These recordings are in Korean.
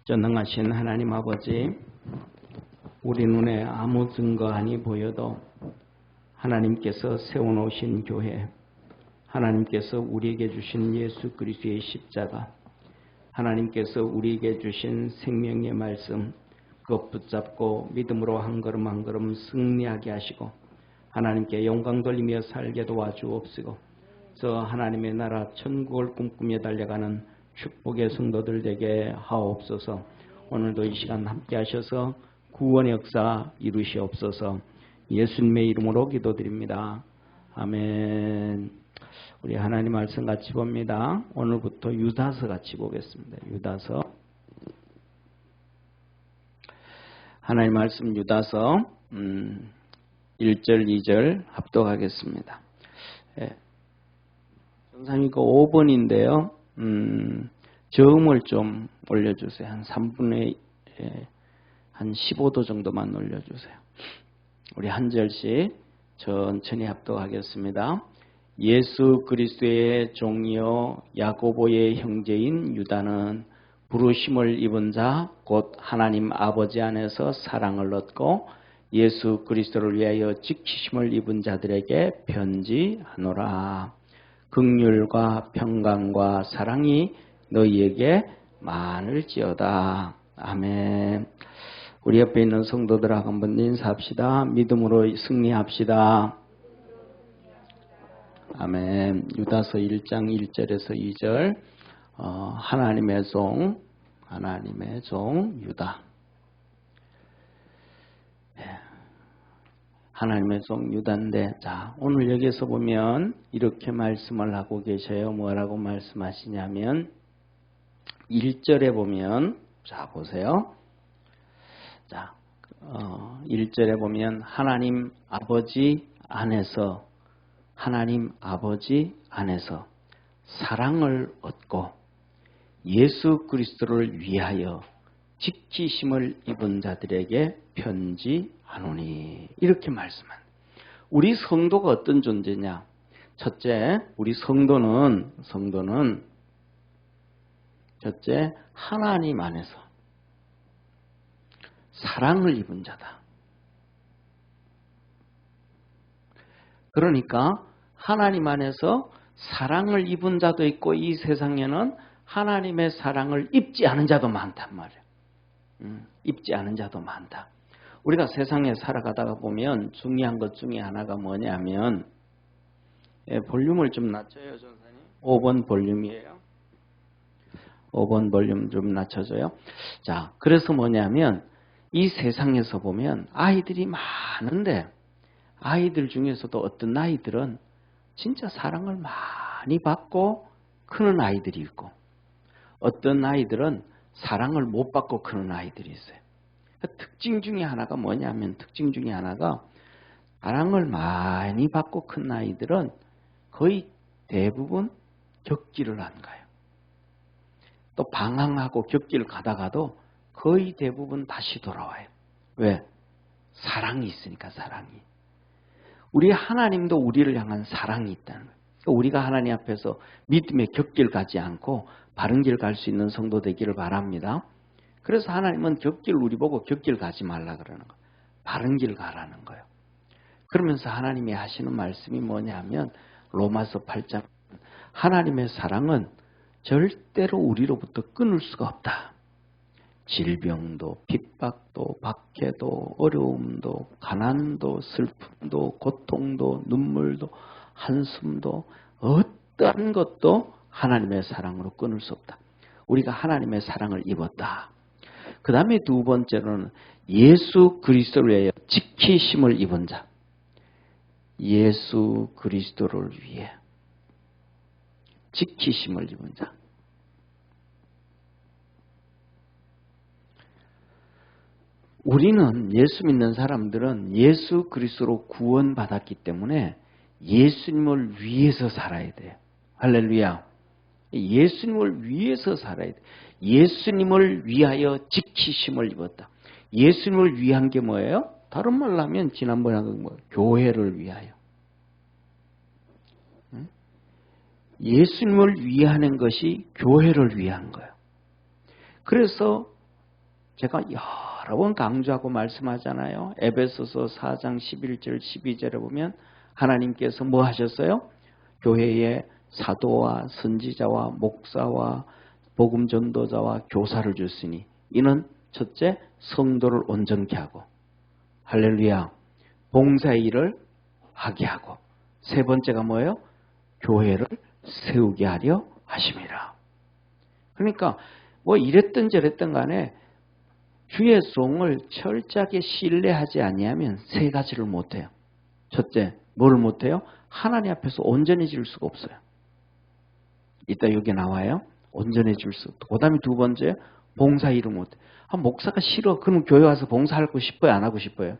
전능하신 하나님 아버지, 우리 눈에 아무 증거안이 보여도 하나님께서 세워놓으신 교회, 하나님께서 우리에게 주신 예수 그리스도의 십자가, 하나님께서 우리에게 주신 생명의 말씀, 그것 붙잡고 믿음으로 한 걸음 한 걸음 승리하게 하시고 하나님께 영광 돌리며 살게 도와주옵시고, 저 하나님의 나라 천국을 꿈꾸며 달려가는 축복의 성도들 되게 하옵소서. 오늘도 이 시간 함께 하셔서 구원의 역사 이루시옵소서. 예수님의 이름으로 기도드립니다. 아멘. 우리 하나님 말씀 같이 봅니다. 오늘부터 유다서 같이 보겠습니다. 유다서. 하나님 말씀 유다서 1절 2절 합독하겠습니다. 선생님 이거 5번인데요. 저음을 좀 올려주세요. 한 3분의 한 15도 정도만 올려주세요. 우리 한 절씩 천천히 합독하겠습니다. 예수 그리스도의 종이요 야고보의 형제인 유다는 부르심을 입은 자 곧 하나님 아버지 안에서 사랑을 얻고 예수 그리스도를 위하여 지키심을 입은 자들에게 편지하노라. 긍휼과 평강과 사랑이 너희에게 많을지어다. 아멘. 우리 옆에 있는 성도들하고 한번 인사합시다. 믿음으로 승리합시다. 아멘. 유다서 1장 1절에서 2절 하나님의 종 유다. 하나님의 종 유다인데, 자, 오늘 여기서 보면 이렇게 말씀을 하고 계셔요. 뭐라고 말씀하시냐면 1절에 보면, 자 보세요. 자, 1절에 보면 하나님 아버지 안에서 사랑을 얻고 예수 그리스도를 위하여 지키심을 입은 자들에게 편지하노니, 이렇게 말씀합니다. 우리 성도가 어떤 존재냐? 첫째, 우리 성도는 첫째, 하나님 안에서 사랑을 입은 자다. 그러니까 하나님 안에서 사랑을 입은 자도 있고, 이 세상에는 하나님의 사랑을 입지 않은 자도 많단 말이에요. 입지 않은 자도 많다. 우리가 세상에 살아가다가 보면 중요한 것 중에 하나가 뭐냐면, 볼륨을 좀 낮춰요, 전사님. 5번 볼륨이에요. 5번 볼륨 좀 낮춰줘요. 자, 그래서 뭐냐면 이 세상에서 보면 아이들이 많은데, 아이들 중에서도 어떤 아이들은 진짜 사랑을 많이 받고 크는 아이들이 있고, 어떤 아이들은 사랑을 못 받고 크는 아이들이 있어요. 특징 중에 하나가 뭐냐면, 사랑을 많이 받고 큰 아이들은 거의 대부분 격기를 안 가요. 또 방황하고 격기를 가다가도 거의 대부분 다시 돌아와요. 왜? 사랑이 있으니까. 사랑이. 우리 하나님도 우리를 향한 사랑이 있다는 거예요. 우리가 하나님 앞에서 믿음의 격기를 가지 않고 바른 길 갈 수 있는 성도 되기를 바랍니다. 그래서 하나님은 격기를 우리 보고 격기를 가지 말라 그러는 거예요. 바른 길 가라는 거예요. 그러면서 하나님이 하시는 말씀이 뭐냐면, 로마서 8장, 하나님의 사랑은 절대로 우리로부터 끊을 수가 없다. 질병도, 핍박도, 박해도, 어려움도, 가난도, 슬픔도, 고통도, 눈물도, 한숨도, 어떠한 것도 하나님의 사랑으로 끊을 수 없다. 우리가 하나님의 사랑을 입었다. 그 다음에 두 번째로는 예수 그리스도를 위하여 지키심을 입은 자. 예수 그리스도를 위해 지키심을 입은 자. 우리는, 예수 믿는 사람들은 예수 그리스도로 구원받았기 때문에 예수님을 위해서 살아야 돼요. 할렐루야. 예수님을 위해서 살아야 돼. 예수님을 위하여 지키심을 입었다. 예수님을 위한 게 뭐예요? 다른 말로 하면 지난번에 한 건 뭐예요? 교회를 위하여. 예수님을 위하는 것이 교회를 위한 거예요. 그래서 제가 여러 번 강조하고 말씀하잖아요. 에베소서 4장 11절 12절에 보면 하나님께서 뭐 하셨어요? 교회에 사도와 선지자와 목사와 복음 전도자와 교사를 줬으니 이는 첫째 성도를 온전케 하고 할렐루야 봉사의 일을 하게 하고 세 번째가 뭐예요? 교회를 세우게 하려 하심이라. 그러니까 뭐 이랬든 저랬든 간에 주의 종을 철저하게 신뢰하지 아니하면 세 가지를 못해요. 첫째, 뭐를 못해요? 하나님 앞에서 온전해질 수가 없어요. 이따 여기 나와요. 온전해질 수 없고. 그 다음에 두 번째, 봉사 일을 못해요. 목사가 싫어. 그럼 교회 와서 봉사하고 싶어요? 안 하고 싶어요?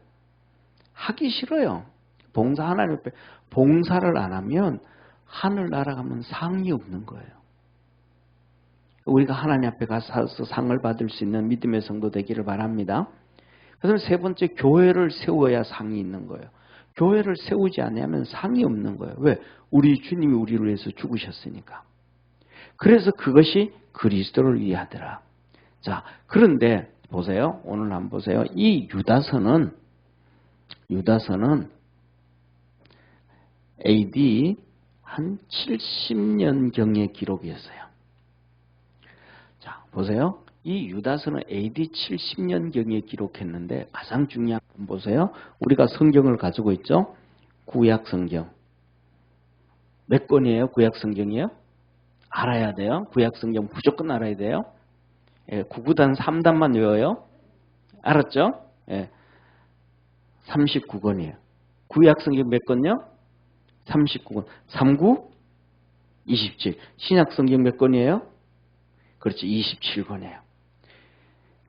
하기 싫어요. 봉사 하나님 앞에 봉사를 안 하면 하늘 날아가면 상이 없는 거예요. 우리가 하나님 앞에 가서 상을 받을 수 있는 믿음의 성도 되기를 바랍니다. 그래서 세 번째, 교회를 세워야 상이 있는 거예요. 교회를 세우지 않으면 상이 없는 거예요. 왜? 우리 주님이 우리를 위해서 죽으셨으니까. 그래서 그것이 그리스도를 위하더라. 자, 그런데 보세요. 오늘 한번 보세요. 이 유다서는 AD 한 70년경의 기록이었어요. 자, 보세요. 이 유다서는 AD 70년경에 기록했는데 가장 중요한 건 보세요. 우리가 성경을 가지고 있죠. 구약 성경. 몇 권이에요? 구약 성경이요? 알아야 돼요. 구약 성경 무조건 알아야 돼요. 예, 9구단 3단만 외워요. 알았죠? 예, 39권이에요. 구약 성경 몇 권요? 39권. 39, 27. 신약 성경 몇 권이에요? 그렇지, 27권이에요.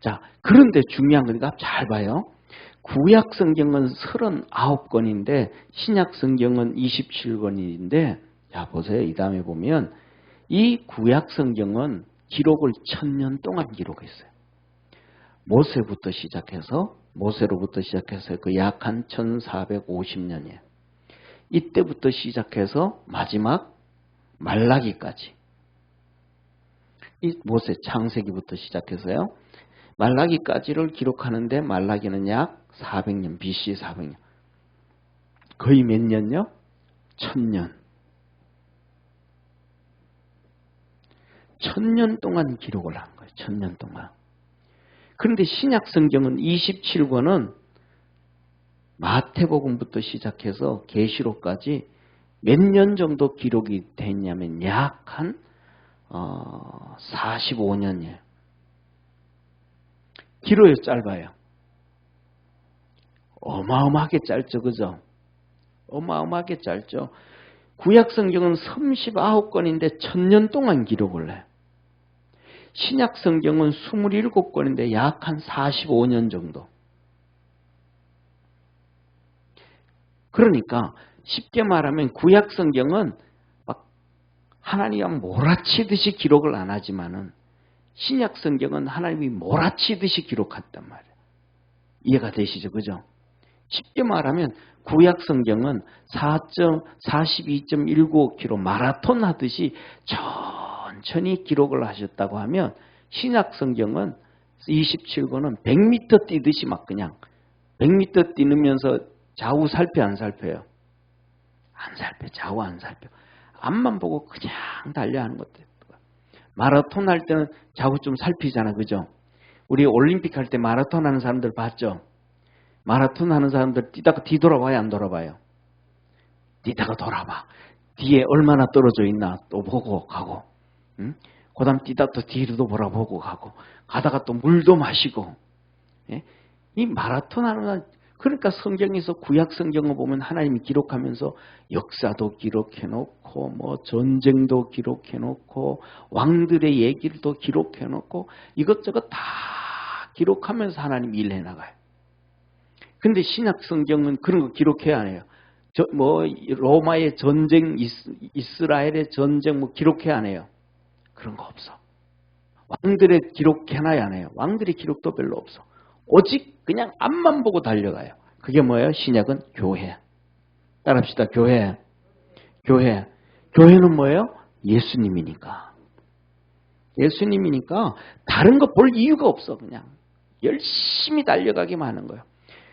자, 그런데 중요한 거니까 잘 봐요. 구약 성경은 39권인데 신약 성경은 27권인데 자, 보세요. 이 다음에 보면 이 구약 성경은 기록을 1000년 동안 기록했어요. 모세로부터 시작해서 그 약 한 1450년이에요. 이때부터 시작해서 마지막 말라기까지. 이 모세 창세기부터 시작해서요. 말라기까지를 기록하는데 말라기는 약 400년, BC 400년. 거의 몇 년요? 1000년. 1000년 동안 기록을 한 거예요. 1000년 동안. 그런데 신약 성경은 27권은 마태복음부터 시작해서 계시록까지 몇 년 정도 기록이 됐냐면 약 한 45년이에요. 길어요, 짧아요? 어마어마하게 짧죠, 그죠? 어마어마하게 짧죠. 구약 성경은 39권인데 1000년 동안 기록을 해요. 신약 성경은 27권인데 약 한 45년 정도. 그러니까 쉽게 말하면 구약 성경은 막 하나님이 몰아치듯이 기록을 안 하지만은 신약 성경은 하나님이 몰아치듯이 기록했단 말이에요. 이해가 되시죠? 그죠? 쉽게 말하면 구약 성경은 42.195km 마라톤 하듯이 천천히 기록을 하셨다고 하면 신약 성경은 27권은 100m 뛰듯이 막 그냥 100m 뛰면서 좌우 살펴 안 살펴요? 안 살펴. 좌우 안 살펴. 앞만 보고 그냥 달려하는 것들. 마라톤 할 때는 좌우 좀 살피잖아. 그죠? 우리 올림픽 할 때 마라톤 하는 사람들 봤죠? 마라톤 하는 사람들 뛰다가 뒤돌아봐요? 안 돌아봐요? 뛰다가 돌아봐. 뒤에 얼마나 떨어져 있나 또 보고 가고. 응? 그 다음 뛰다가 또 뒤로도 보라보고 가고. 가다가 또 물도 마시고. 예? 이 마라톤 하는 사람 그러니까 성경에서 구약 성경을 보면 하나님이 기록하면서 역사도 기록해놓고 뭐 전쟁도 기록해놓고 왕들의 얘기도 기록해놓고 이것저것 다 기록하면서 하나님이 일해나가요. 근데 신약 성경은 그런 거 기록해야 안 해요. 뭐 로마의 전쟁, 이스라엘의 전쟁 뭐 기록해야 안 해요. 그런 거 없어. 왕들의 기록해놔야 안 해요. 왕들의 기록도 별로 없어. 오직 그냥 앞만 보고 달려가요. 그게 뭐예요? 신약은 교회. 따라합시다. 교회. 교회는 뭐예요? 예수님이니까. 예수님이니까 다른 거 볼 이유가 없어. 그냥 열심히 달려가기만 하는 거예요.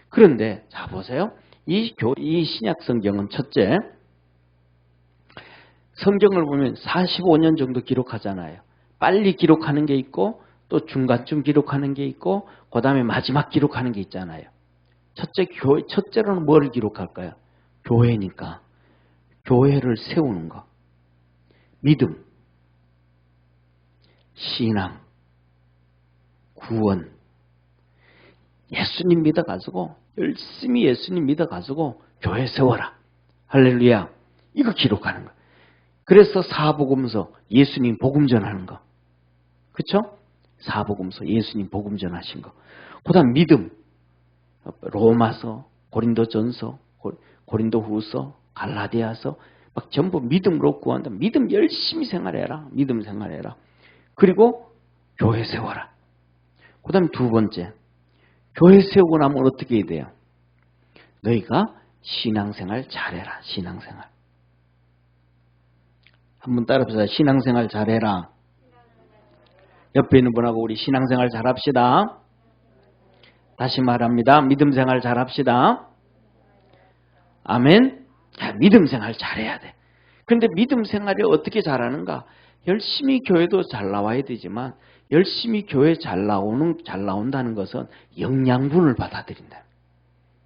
그런데 자 보세요. 이 신약 성경은 첫째, 성경을 보면 45년 정도 기록하잖아요. 빨리 기록하는 게 있고 또 중간쯤 기록하는 게 있고 그 다음에 마지막 기록하는 게 있잖아요. 첫째로는 뭘 기록할까요? 교회니까. 교회를 세우는 거. 믿음, 신앙, 구원. 예수님 믿어가지고 열심히 예수님 믿어가지고 교회 세워라. 할렐루야. 이거 기록하는 거. 그래서 사복음서 예수님 복음 전하는 거. 그렇죠? 사복음서 예수님 복음 전하신 거. 그다음 믿음. 로마서, 고린도전서, 고린도후서, 갈라디아서 막 전부 믿음으로 구한다. 믿음 열심히 생활해라. 믿음 생활해라. 그리고 교회 세워라. 그다음 두 번째. 교회 세우고 나면 어떻게 해야 돼요? 너희가 신앙생활 잘해라. 신앙생활. 한번 따라해보세요. 신앙생활 잘해라. 옆에 있는 분하고 우리 신앙생활 잘합시다. 다시 말합니다. 믿음생활 잘합시다. 아멘. 자, 믿음생활 잘해야 돼. 그런데 믿음생활이 어떻게 잘하는가? 열심히 교회도 잘 나와야 되지만 열심히 교회 잘 나온다는 것은 영양분을 받아들인다.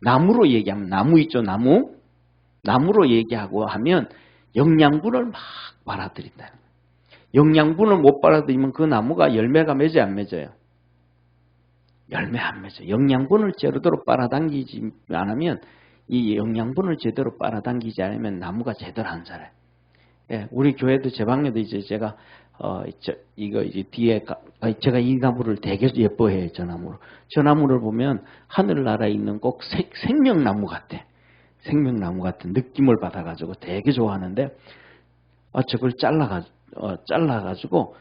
나무로 얘기하면 나무 있죠, 나무. 나무로 얘기하고 하면 영양분을 막 받아들인다는 거예요. 영양분을 못 받아들이면 그 나무가 열매가 맺어요, 안 맺어요? 열매 안 맺어요. 영양분을 제대로 빨아당기지 않으면 이 영양분을 제대로 빨아당기지 않으면 나무가 제대로 안 자라요. 예, 우리 교회도 제 방에도 이제 제가 이거 이제 뒤에 제가 이 나무를 되게 예뻐해요. 저 나무를. 저 나무를 보면 하늘나라에 있는 꼭 생명나무 같아. 생명나무 같은 느낌을 받아가지고 되게 좋아하는데 저걸 잘라가지고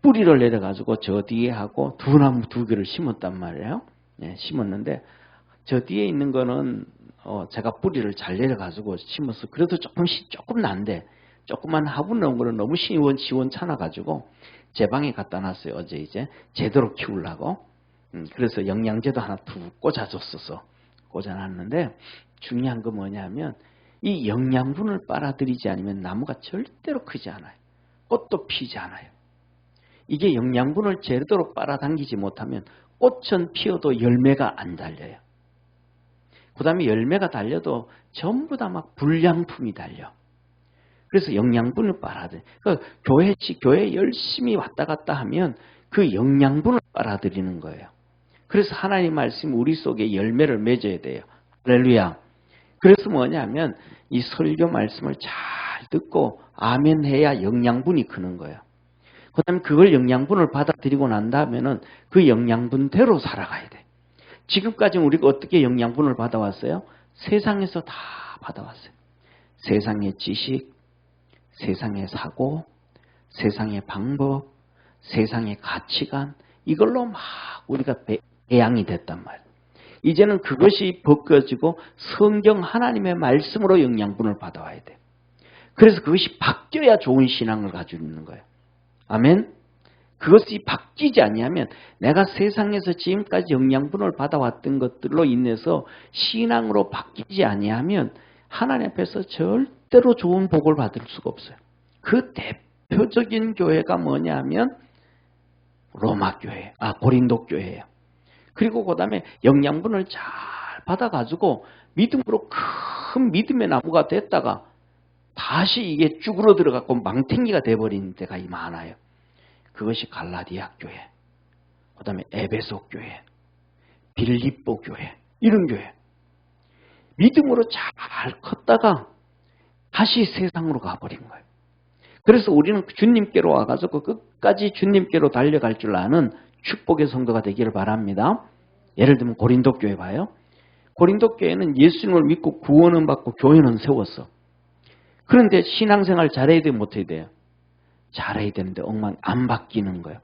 뿌리를 내려가지고 저 뒤에 하고 두 나무 두 개를 심었단 말이에요. 네, 심었는데 저 뒤에 있는 거는 제가 뿌리를 잘 내려가지고 심어서 그래도 조금 난데 조금만 화분 넣은 거는 너무 시원찮아가지고 제 방에 갖다 놨어요. 어제 이제 제대로 키우려고. 그래서 영양제도 하나 툭 꽂아줬어서 꽂아놨는데 중요한 거 뭐냐면 이 영양분을 빨아들이지 않으면 나무가 절대로 크지 않아요. 꽃도 피지 않아요. 이게 영양분을 제대로 빨아당기지 못하면 꽃은 피어도 열매가 안 달려요. 그 다음에 열매가 달려도 전부 다 막 불량품이 달려. 그래서 영양분을 빨아들여. 그러니까 교회 열심히 왔다 갔다 하면 그 영양분을 빨아들이는 거예요. 그래서 하나님 말씀이 우리 속에 열매를 맺어야 돼요. 할렐루야. 그래서 뭐냐면 이 설교 말씀을 잘 듣고 아멘 해야 영양분이 크는 거예요. 그 다음에 그걸 영양분을 받아들이고 난 다음에는 그 영양분대로 살아가야 돼. 지금까지 우리가 어떻게 영양분을 받아왔어요? 세상에서 다 받아왔어요. 세상의 지식, 세상의 사고, 세상의 방법, 세상의 가치관 이걸로 막 우리가 배양이 됐단 말이에요. 이제는 그것이 벗겨지고 성경 하나님의 말씀으로 영양분을 받아와야 돼요. 그래서 그것이 바뀌어야 좋은 신앙을 가지고 있는 거예요. 아멘. 그것이 바뀌지 아니하면 내가 세상에서 지금까지 영양분을 받아왔던 것들로 인해서 신앙으로 바뀌지 아니하면 하나님 앞에서 절대로 좋은 복을 받을 수가 없어요. 그 대표적인 교회가 뭐냐면 로마 교회, 고린도 교회예요. 그리고 그 다음에 영양분을 잘 받아가지고 믿음으로 큰 믿음의 나무가 됐다가 다시 이게 쭈그러 들어가고 망탱이가 돼버린 데가 많아요. 그것이 갈라디아 교회, 그 다음에 에베소 교회, 빌립보 교회, 이런 교회. 믿음으로 잘 컸다가 다시 세상으로 가버린 거예요. 그래서 우리는 주님께로 와가지고 끝까지 주님께로 달려갈 줄 아는 축복의 성도가 되기를 바랍니다. 예를 들면 고린도 교회 봐요. 고린도 교회는 예수님을 믿고 구원은 받고 교회는 세웠어. 그런데 신앙생활 잘해야 돼요? 못해야 돼요? 잘해야 되는데 안 바뀌는 거예요.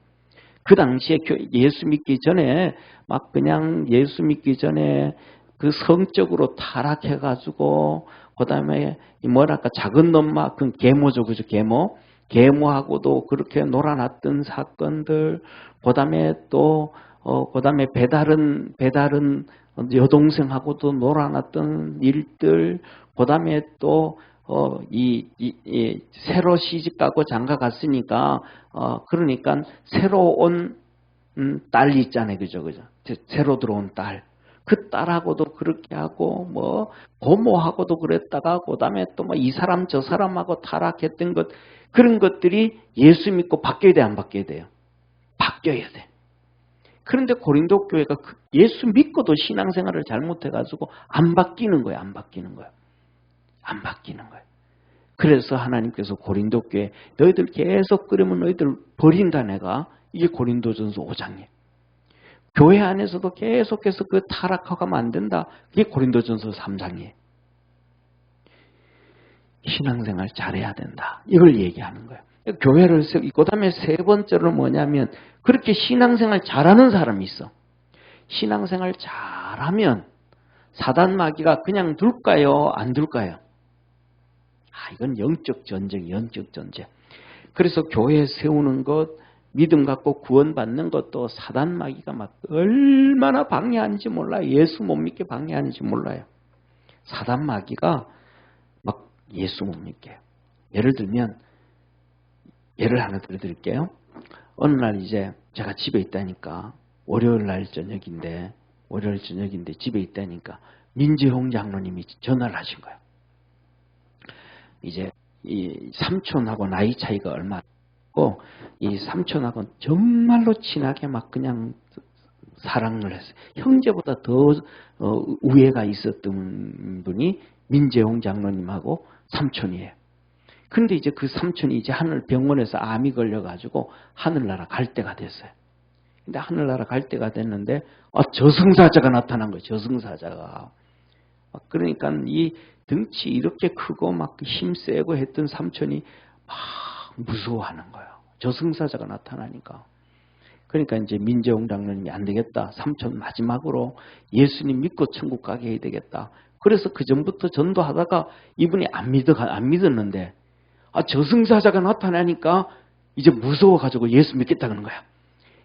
그 당시에 예수 믿기 전에 막 그냥 예수 믿기 전에 그 성적으로 타락해가지고 그 다음에 뭐랄까 작은 놈만큼 계모죠, 그죠? 계모하고도 그렇게 놀아놨던 사건들, 그 다음에 또 그 다음에 배달은 여동생하고도 놀아놨던 일들, 그 다음에 또, 새로 시집가고 장가 갔으니까, 그러니까 새로 온, 딸 있잖아요. 그죠? 새로 들어온 딸. 그 딸하고도 그렇게 하고, 뭐, 고모하고도 그랬다가, 그 다음에 또 뭐 이 사람 저 사람하고 타락했던 것, 그런 것들이 예수 믿고 바뀌어야 돼, 안 바뀌어야 돼요? 바뀌어야 돼. 그런데 고린도 교회가 예수 믿고도 신앙생활을 잘못해가지고 안 바뀌는 거예요. 안 바뀌는 거예요. 안 바뀌는 거예요. 그래서 하나님께서 고린도 교회 너희들 계속 그러면 너희들 버린다 내가. 이게 고린도전서 5장이에요. 교회 안에서도 계속해서 그 타락하고 가면 안 된다. 그게 고린도전서 3장이에요. 신앙생활 잘해야 된다. 이걸 얘기하는 거예요. 교회를 세우고, 그 다음에 세 번째로 뭐냐면, 그렇게 신앙생활 잘하는 사람이 있어. 신앙생활 잘하면, 사단 마귀가 그냥 둘까요? 안 둘까요? 이건 영적 전쟁, 영적 전쟁. 그래서 교회 세우는 것, 믿음 갖고 구원받는 것도 사단 마귀가 막 얼마나 방해하는지 몰라요. 예수 못 믿게 방해하는지 몰라요. 사단 마귀가 막 예수 못 믿게. 예를 들면, 예를 하나 들어드릴게요. 어느 날 이제 제가 집에 있다니까, 월요일 저녁인데 집에 있다니까, 민재홍 장로님이 전화를 하신 거예요. 이제 이 삼촌하고 나이 차이가 얼마 없고, 이 삼촌하고 정말로 친하게 막 그냥 사랑을 했어요. 형제보다 더 우애가 있었던 분이 민재홍 장로님하고 삼촌이에요. 근데 이제 그 삼촌이 이제 병원에서 암이 걸려가지고 하늘나라 갈 때가 됐어요. 근데 하늘나라 갈 때가 됐는데, 저승사자가 나타난 거예요. 저승사자가. 그러니까 이 등치 이렇게 크고 막 힘세고 했던 삼촌이 막 무서워하는 거예요. 저승사자가 나타나니까. 그러니까 이제 민재홍 장로님이 안 되겠다. 삼촌 마지막으로 예수님 믿고 천국 가게 해야 되겠다. 그래서 그 전부터 전도하다가 이분이 안 믿었는데, 저승사자가 나타나니까 이제 무서워가지고 예수 믿겠다는 거야.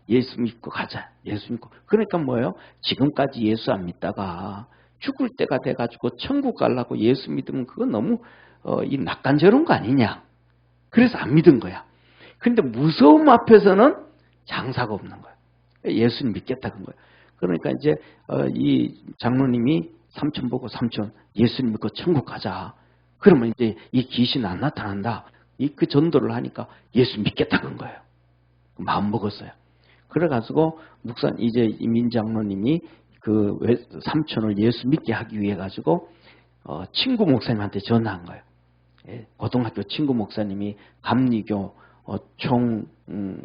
예수 믿고 가자. 예수 믿고. 그러니까 뭐예요? 지금까지 예수 안 믿다가 죽을 때가 돼가지고 천국 가려고 예수 믿으면 그건 너무 이 낯간지러운 거 아니냐. 그래서 안 믿은 거야. 근데 무서움 앞에서는 장사가 없는 거야. 예수님 믿겠다는 거야. 그러니까 이제 이 장로님이 삼촌 보고, 삼촌 예수님 믿고 천국 가자. 그러면 이제 이 귀신 안 나타난다. 그 전도를 하니까 예수 믿겠다는 거예요. 마음 먹었어요. 그래가지고 이제 이민 장로님이 그 삼촌을 예수 믿게 하기 위해 가지고 친구 목사님한테 전화한 거예요. 고등학교 친구 목사님이 감리교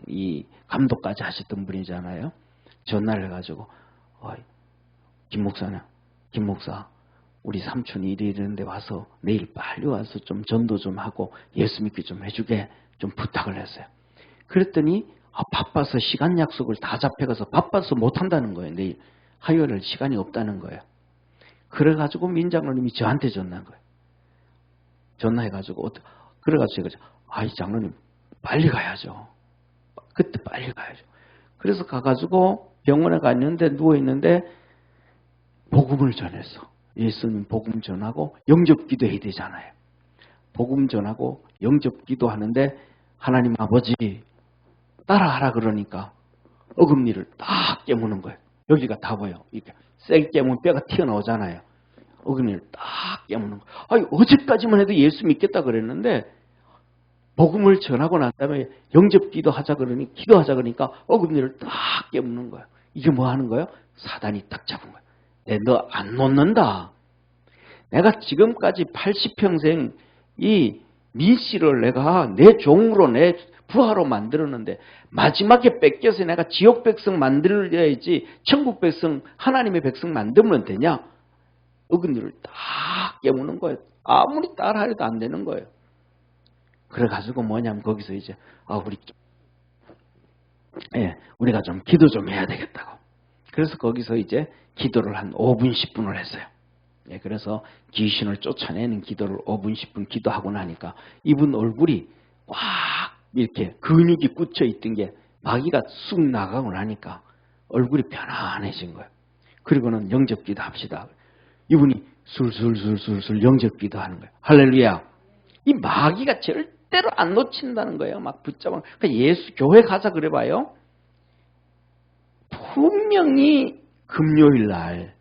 이 감독까지 하셨던 분이잖아요. 전화를 해가지고, 김 목사, 우리 삼촌이 이러는데 와서 내일 빨리 와서 좀 전도 좀 하고 예수 믿게 좀 해주게 좀 부탁을 했어요. 그랬더니 바빠서 시간 약속을 다 잡혀가서 바빠서 못한다는 거예요. 내일 화요일 시간이 없다는 거예요. 그래가지고 민장로님이 저한테 전화한 거예요. 전화해가지고 그래가지고 제가 장로님 빨리 가야죠. 그때 빨리 가야죠. 그래서 가가지고 병원에 갔는데 누워있는데 복음을 전했어. 예수님 복음 전하고 영접기도 해야 되잖아요. 복음 전하고 영접기도 하는데 하나님 아버지 따라하라 그러니까 어금니를 딱 깨무는 거예요. 여기가 다 보여. 이렇게 세게 깨무면 뼈가 튀어나오잖아요. 어금니를 딱 깨무는 거예요. 어제까지만 해도 예수 믿겠다 그랬는데 복음을 전하고 난 다음에 영접기도 하자 기도하자 그러니까 어금니를 딱 깨무는 거예요. 이게 뭐 하는 거예요? 사단이 딱 잡은 거예요. 너 안 놓는다. 내가 지금까지 80평생 이 민씨를 내가 내 종으로 내 부하로 만들었는데 마지막에 뺏겨서 내가 지옥 백성 만들어야지 천국 백성 하나님의 백성 만들면 되냐? 어금니를 딱 깨무는 거예요. 아무리 따라해도 안 되는 거예요. 그래가지고 뭐냐면 거기서 이제 우리가 좀 기도 좀 해야 되겠다고. 그래서 거기서 이제 기도를 한 5분 10분을 했어요. 그래서 귀신을 쫓아내는 기도를 5분 10분 기도하고 나니까 이분 얼굴이 꽉 이렇게 근육이 꽂혀 있던 게 마귀가 쑥 나가고 나니까 얼굴이 편안해진 거예요. 그리고는 영접기도 합시다. 이분이 술술술술술 영접기도 하는 거예요. 할렐루야. 이 마귀가 절대로 안 놓친다는 거예요. 막 붙잡아. 그러니까 예수 교회 가자 그래봐요. 분명히 금요일 날,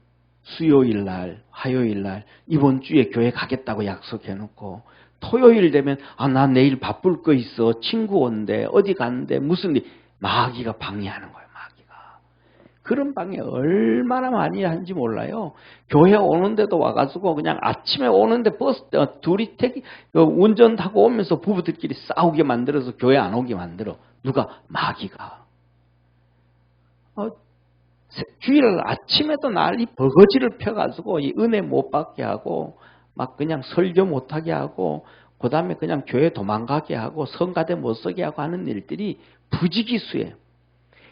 수요일 날, 화요일 날 이번 주에 교회 가겠다고 약속해놓고 토요일 되면 나 내일 바쁠 거 있어. 친구 온대. 어디 간대. 무슨 일. 마귀가 방해하는 거예요. 마귀가. 그런 방해 얼마나 많이 하는지 몰라요. 교회 오는데도 와가지고 그냥 아침에 오는데 버스 둘이 운전 타고 오면서 부부들끼리 싸우게 만들어서 교회 안 오게 만들어. 누가? 마귀가. 주일 아침에도 난리 버거지를 펴가지고 이 은혜 못 받게 하고 막 그냥 설교 못하게 하고 그 다음에 그냥 교회 도망가게 하고 성가대 못 서게 하고 하는 일들이 부지기수예요.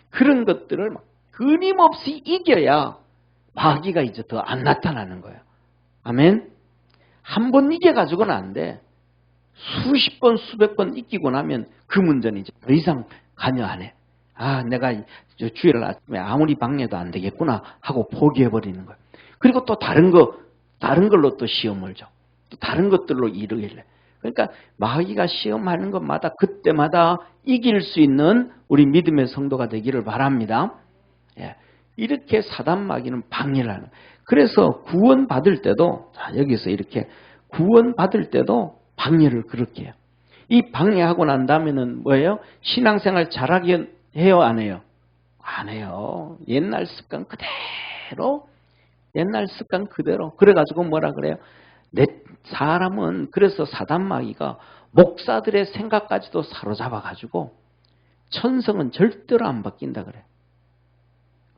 그런 것들을 막 끊임없이 이겨야 마귀가 이제 더 안 나타나는 거예요. 아멘. 한 번 이겨가지고는 안 돼. 수십 번 수백 번 이기고 나면 그 문제는 이제 더 이상 관여 안 해. 내가 주일 아침에 아무리 방해도 안 되겠구나 하고 포기해버리는 거예요. 그리고 또 다른 걸로 또 시험을 줘. 또 다른 것들로 이루길래. 그러니까 마귀가 시험하는 것마다 그때마다 이길 수 있는 우리 믿음의 성도가 되기를 바랍니다. 예. 이렇게 사단 마귀는 방해를 하는 거예요. 그래서 구원받을 때도 여기서 이렇게 구원받을 때도 방해를 그렇게 해요. 이 방해하고 난 다음에는 뭐예요? 신앙생활 잘하게 해요? 안 해요? 안 해요. 옛날 습관 그대로 그래가지고 뭐라 그래요? 사람은 그래서 사단 마귀가 목사들의 생각까지도 사로잡아가지고 천성은 절대로 안 바뀐다 그래.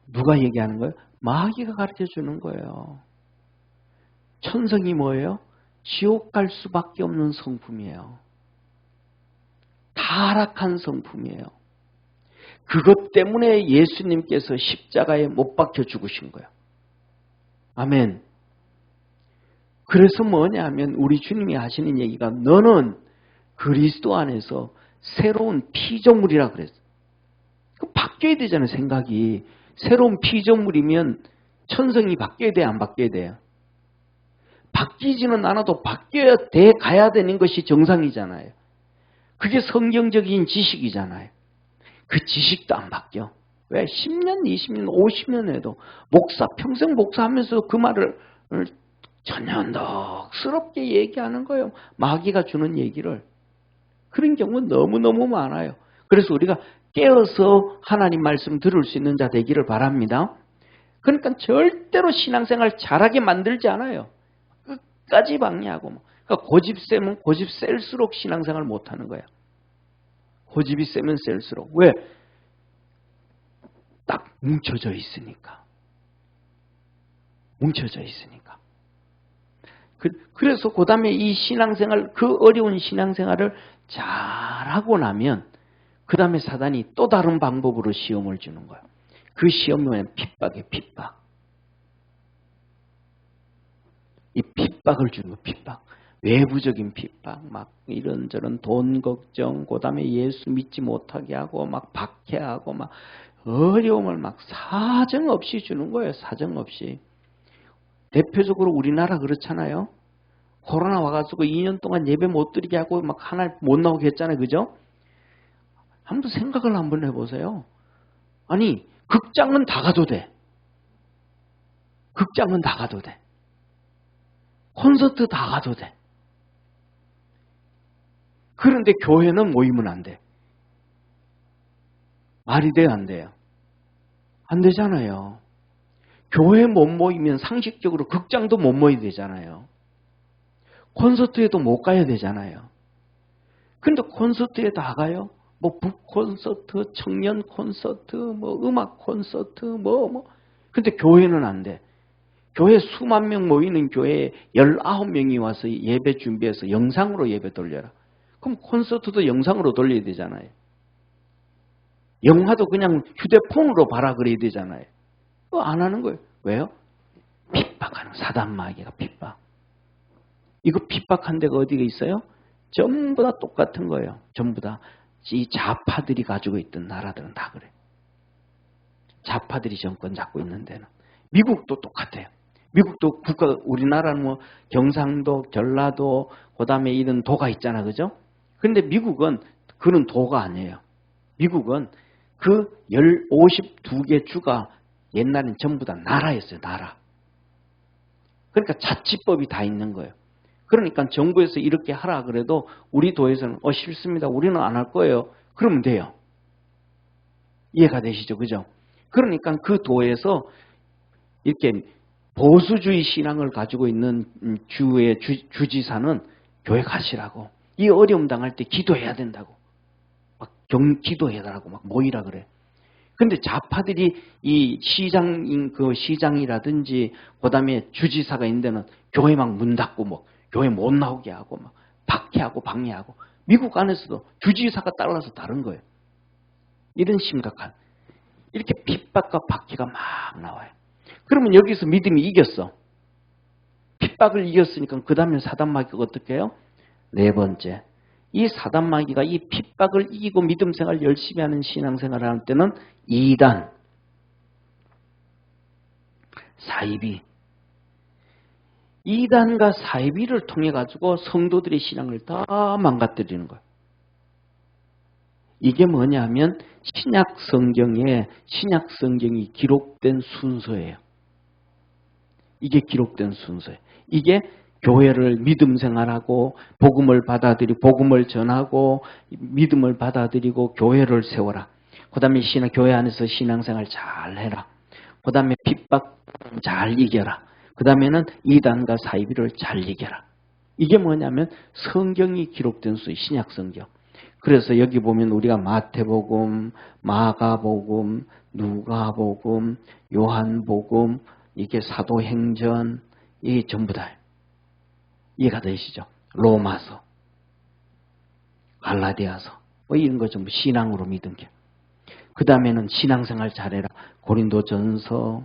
누가 얘기하는 거예요? 마귀가 가르쳐주는 거예요. 천성이 뭐예요? 지옥 갈 수밖에 없는 성품이에요. 타락한 성품이에요. 그것 때문에 예수님께서 십자가에 못 박혀 죽으신 거예요. 아멘. 그래서 뭐냐 하면 우리 주님이 하시는 얘기가 너는 그리스도 안에서 새로운 피조물이라 그랬어요. 바뀌어야 되잖아요. 생각이. 새로운 피조물이면 천성이 바뀌어야 돼요? 안 바뀌어야 돼요? 바뀌지는 않아도 바뀌어야 돼 가야 되는 것이 정상이잖아요. 그게 성경적인 지식이잖아요. 그 지식도 안 바뀌어. 왜? 10년, 20년, 50년 해도 평생 목사하면서 그 말을 전연덕스럽게 얘기하는 거예요. 마귀가 주는 얘기를. 그런 경우는 너무너무 많아요. 그래서 우리가 깨어서 하나님 말씀 들을 수 있는 자 되기를 바랍니다. 그러니까 절대로 신앙생활 잘하게 만들지 않아요. 끝까지 방해하고. 그러니까 고집 세면 고집 셀수록 신앙생활 못하는 거예요. 고집이 세면 셀수록. 왜? 딱 뭉쳐져 있으니까. 그래서 그 다음에 이 신앙생활, 그 어려운 신앙생활을 잘하고 나면 그 다음에 사단이 또 다른 방법으로 시험을 주는 거예요. 그 시험은 핍박이에요. 핍박. 이 핍박을 주는 거예요. 핍박. 외부적인 핍박. 막 이런저런 돈 걱정, 그 다음에 예수 믿지 못하게 하고 막 박해하고 막 어려움을 막 사정없이 주는 거예요. 사정없이. 대표적으로 우리나라 그렇잖아요. 코로나 와가지고 2년 동안 예배 못 드리게 하고 막 하나 못 나오게 했잖아요. 그죠? 한번 생각을 한번 해보세요. 아니, 극장은 다 가도 돼. 극장은 다 가도 돼. 콘서트 다 가도 돼. 그런데 교회는 모이면 안 돼. 말이 돼요? 안 돼요? 안 되잖아요. 교회 못 모이면 상식적으로 극장도 못 모이게 되잖아요. 콘서트에도 못 가야 되잖아요. 근데 콘서트에 다 가요? 뭐 북 콘서트, 청년 콘서트, 뭐 음악 콘서트, 근데 교회는 안 돼. 교회 수만 명 모이는 교회에 19명이 와서 예배 준비해서 영상으로 예배 돌려라. 그럼 콘서트도 영상으로 돌려야 되잖아요. 영화도 그냥 휴대폰으로 봐라 그래야 되잖아요. 그거 안 하는 거예요. 왜요? 핍박하는 사단 마귀가 핍박. 이거 핍박한 데가 어디가 있어요? 전부 다 똑같은 거예요. 전부 다 이 좌파들이 가지고 있던 나라들은 다 그래. 좌파들이 정권 잡고 있는 데는. 미국도 똑같아요. 미국도 국가, 우리나라는 뭐 경상도, 전라도, 그 다음에 이런 도가 있잖아, 그죠? 그런데 미국은 그런 도가 아니에요. 미국은 그 52개 주가 옛날엔 전부 다 나라였어요, 나라. 그러니까 자치법이 다 있는 거예요. 그러니까 정부에서 이렇게 하라 그래도 우리 도에서는 싫습니다. 우리는 안 할 거예요. 그러면 돼요. 이해가 되시죠? 그죠? 그러니까 그 도에서 이렇게 보수주의 신앙을 가지고 있는 주의 주지사는 교회 가시라고. 이 어려움 당할 때 기도해야 된다고. 막 기도해달라고 막 모이라 그래. 근데 좌파들이 이 시장이라든지 그다음에 주지사가 있는 데는 교회 막 문 닫고 뭐 교회 못 나오게 하고 막 박해하고 방해하고. 미국 안에서도 주지사가 따라서 다른 거예요. 이런 심각한 이렇게 핍박과 박해가 막 나와요. 그러면 여기서 믿음이 이겼어. 핍박을 이겼으니까 그 다음에 사단마귀가 어떻게 해요? 네 번째, 이 사단마귀가 이 핍박을 이기고 믿음 생활 열심히 하는 신앙생활을 하는 때는 이단, 사이비, 이단과 사이비를 통해 가지고 성도들의 신앙을 다 망가뜨리는 거예요. 이게 뭐냐면 신약 성경이 기록된 순서예요. 이게 기록된 순서예요. 이게 교회를 믿음 생활하고 복음을 받아들이고 복음을 전하고 믿음을 받아들이고 교회를 세워라. 그 다음에 교회 안에서 신앙생활 잘 해라. 그 다음에 핍박 잘 이겨라. 그 다음에는 이단과 사이비를 잘 이겨라. 이게 뭐냐면 성경이 기록된 수의 신약 성경. 그래서 여기 보면 우리가 마태복음, 마가복음, 누가복음, 요한복음, 이게 사도행전, 이게 전부 다 이해가 되시죠? 로마서, 갈라디아서, 뭐 이런 거 전부 신앙으로 믿은 게. 그 다음에는 신앙생활 잘해라. 고린도전서,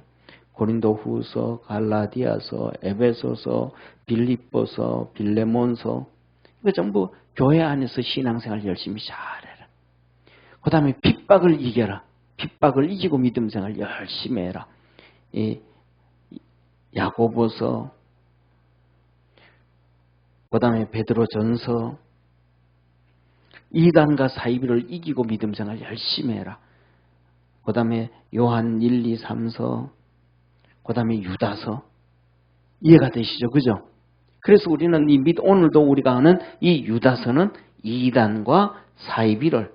고린도후서, 갈라디아서, 에베소서, 빌립보서, 빌레몬서, 이거 전부 교회 안에서 신앙생활 열심히 잘해라. 그 다음에 핍박을 이겨라. 핍박을 이기고 믿음생활 열심히 해라. 야고보서, 그 다음에 베드로전서, 이단과 사이비를 이기고 믿음생활 열심히 해라. 그 다음에 요한 1, 2, 3서, 그 다음에 유다서. 이해가 되시죠? 그죠? 그래서 우리는 오늘도 우리가 하는 이 유다서는 이단과 사이비를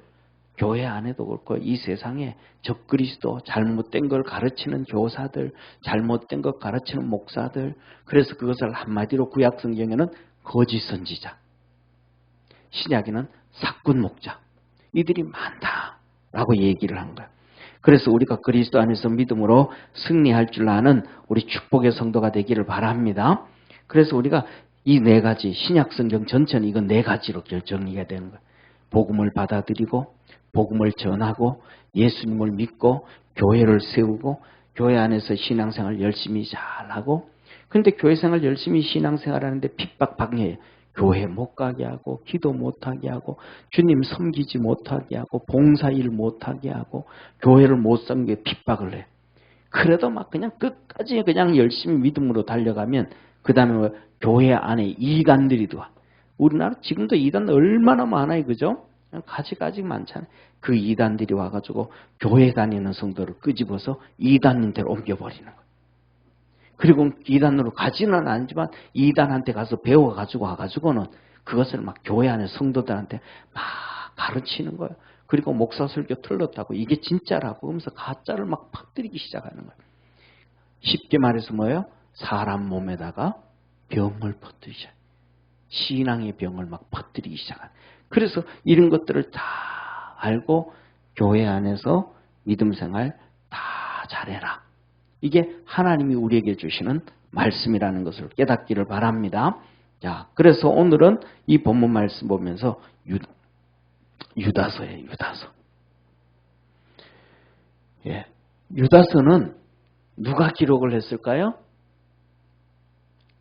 교회 안에도 그렇고 이 세상에 적그리스도, 잘못된 걸 가르치는 교사들, 잘못된 걸 가르치는 목사들, 그래서 그것을 한마디로 구약 성경에는 거짓 선지자, 신약에는 사꾼 목자, 이들이 많다라고 얘기를 한 거예요. 그래서 우리가 그리스도 안에서 믿음으로 승리할 줄 아는 우리 축복의 성도가 되기를 바랍니다. 그래서 우리가 이 네 가지, 신약 성경 전체는 이건 네 가지로 결정해야 되는 거예요. 복음을 받아들이고 복음을 전하고 예수님을 믿고 교회를 세우고 교회 안에서 신앙생활 열심히 잘하고. 그런데 교회생활 열심히 신앙생활하는데 핍박 방해해요. 교회 못 가게 하고 기도 못하게 하고 주님 섬기지 못하게 하고 봉사일 못하게 하고 교회를 못 섬기게 핍박을 해요. 그래도 막 그냥 끝까지 그냥 열심히 믿음으로 달려가면 그 다음에 교회 안에 이단들이 들어와. 우리나라 지금도 이단 얼마나 많아요. 그죠? 가지가지 많잖아요. 그 이단들이 와가지고 교회 다니는 성도를 끄집어서 이단한테로 옮겨버리는 거예요. 그리고 이단으로 가지는 않지만 이단한테 가서 배워가지고 와가지고는 그것을 막 교회 안에 성도들한테 막 가르치는 거예요. 그리고 목사 설교 틀렸다고 이게 진짜라고 하면서 가짜를 막 퍼뜨리기 시작하는 거예요. 쉽게 말해서 뭐예요? 사람 몸에다가 병을 퍼뜨리죠. 신앙의 병을 막 퍼뜨리기 시작하는. 그래서 이런 것들을 다 알고 교회 안에서 믿음 생활 다 잘해라. 이게 하나님이 우리에게 주시는 말씀이라는 것을 깨닫기를 바랍니다. 자, 그래서 오늘은 이 본문 말씀 보면서 유다서예요. 유다서. 예, 유다서는 누가 기록을 했을까요?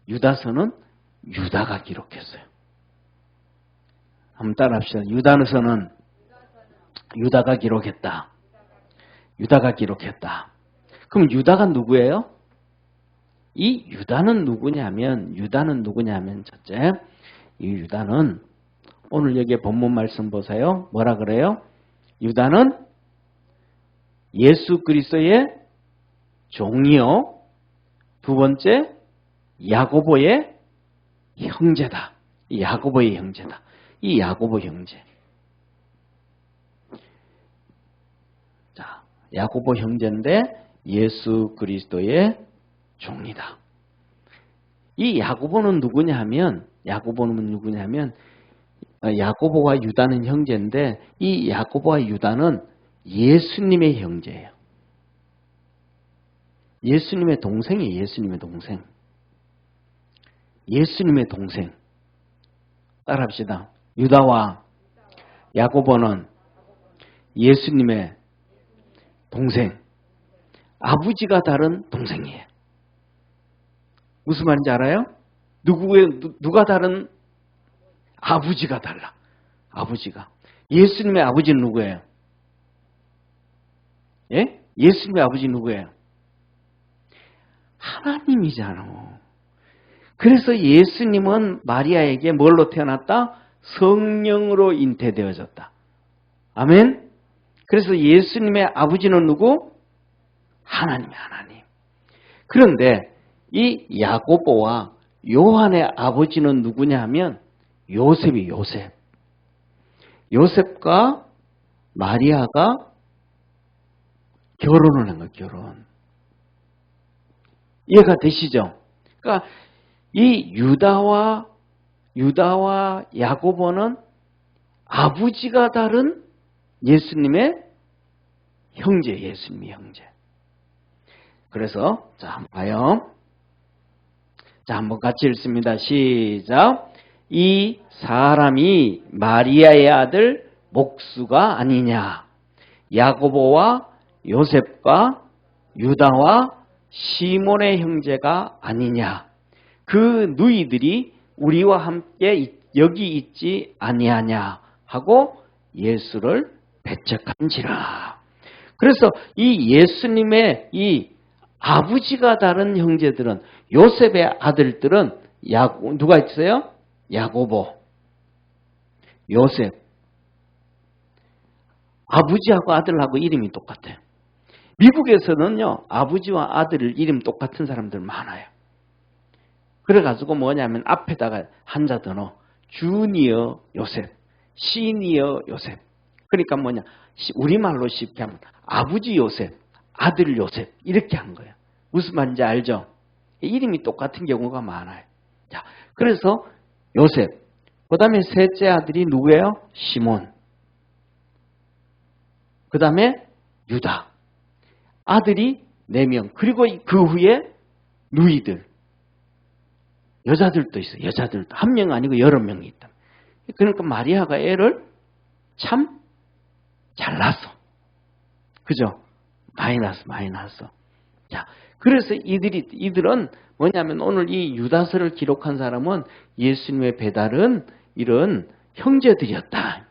유다서는 유다가 기록했어요. 한번 따라합시다. 유다서는 유다가 기록했다. 유다가 기록했다. 그럼 유다가 누구예요? 이 유다는 누구냐면 첫째, 이 유다는 오늘 여기 본문 말씀 보세요. 뭐라 그래요? 유다는 예수 그리스도의 종이요. 두 번째, 야고보의 형제다. 이 야고보의 형제다. 이 야고보 형제. 자, 야고보 형제인데 예수 그리스도의 종이다. 이 야고보는 누구냐면 야고보와 유다는 형제인데 이 야고보와 유다는 예수님의 형제예요. 예수님의 동생이에요. 예수님의 동생. 따라합시다. 유다와 야고보는 예수님의 동생. 아버지가 다른 동생이에요. 무슨 말인지 알아요? 누가 다른? 아버지가 달라. 아버지가. 예수님의 아버지는 누구예요? 예? 예수님의 아버지 누구예요? 하나님이잖아. 그래서 예수님은 마리아에게 뭘로 태어났다? 성령으로 잉태되어졌다. 아멘? 그래서 예수님의 아버지는 누구? 하나님. 그런데 이 야고보와 요한의 아버지는 누구냐 하면 요셉이 요셉. 요셉과 마리아가 결혼을 한 거예요. 결혼. 이해가 되시죠? 그러니까 이 유다와 야고보는 아버지가 다른 예수님의 형제. 그래서 자, 한번 봐요. 자, 한번 같이 읽습니다. 시작. 이 사람이 마리아의 아들 목수가 아니냐? 야고보와 요셉과 유다와 시몬의 형제가 아니냐? 그 누이들이 우리와 함께 여기 있지 아니하냐? 하고 예수를 배척한지라. 그래서 이 예수님의 이 아버지가 다른 형제들은, 요셉의 아들들은 누가 있어요? 야고보, 요셉. 아버지하고 아들하고 이름이 똑같아요. 미국에서는요, 아버지와 아들 이름 똑같은 사람들 많아요. 그래가지고 뭐냐면 앞에다가 한자 더 넣어. 주니어 요셉, 시니어 요셉. 그러니까 뭐냐, 우리말로 쉽게 하면 아버지 요셉, 아들 요셉 이렇게 한 거예요. 무슨 말인지 알죠? 이름이 똑같은 경우가 많아요. 자, 그래서 요셉, 그 다음에 셋째 아들이 누구예요? 시몬. 그 다음에 유다. 아들이 4명. 그리고 그 후에 누이들. 여자들도 있어요. 여자들도. 한 명 아니고 여러 명이 있다. 그러니까 마리아가 애를 참 잘 낳았어. 그죠? 많이 낳았어. 자, 그래서 이들은 뭐냐면 오늘 이 유다서를 기록한 사람은 예수님의 배달은 이런 형제들이었다.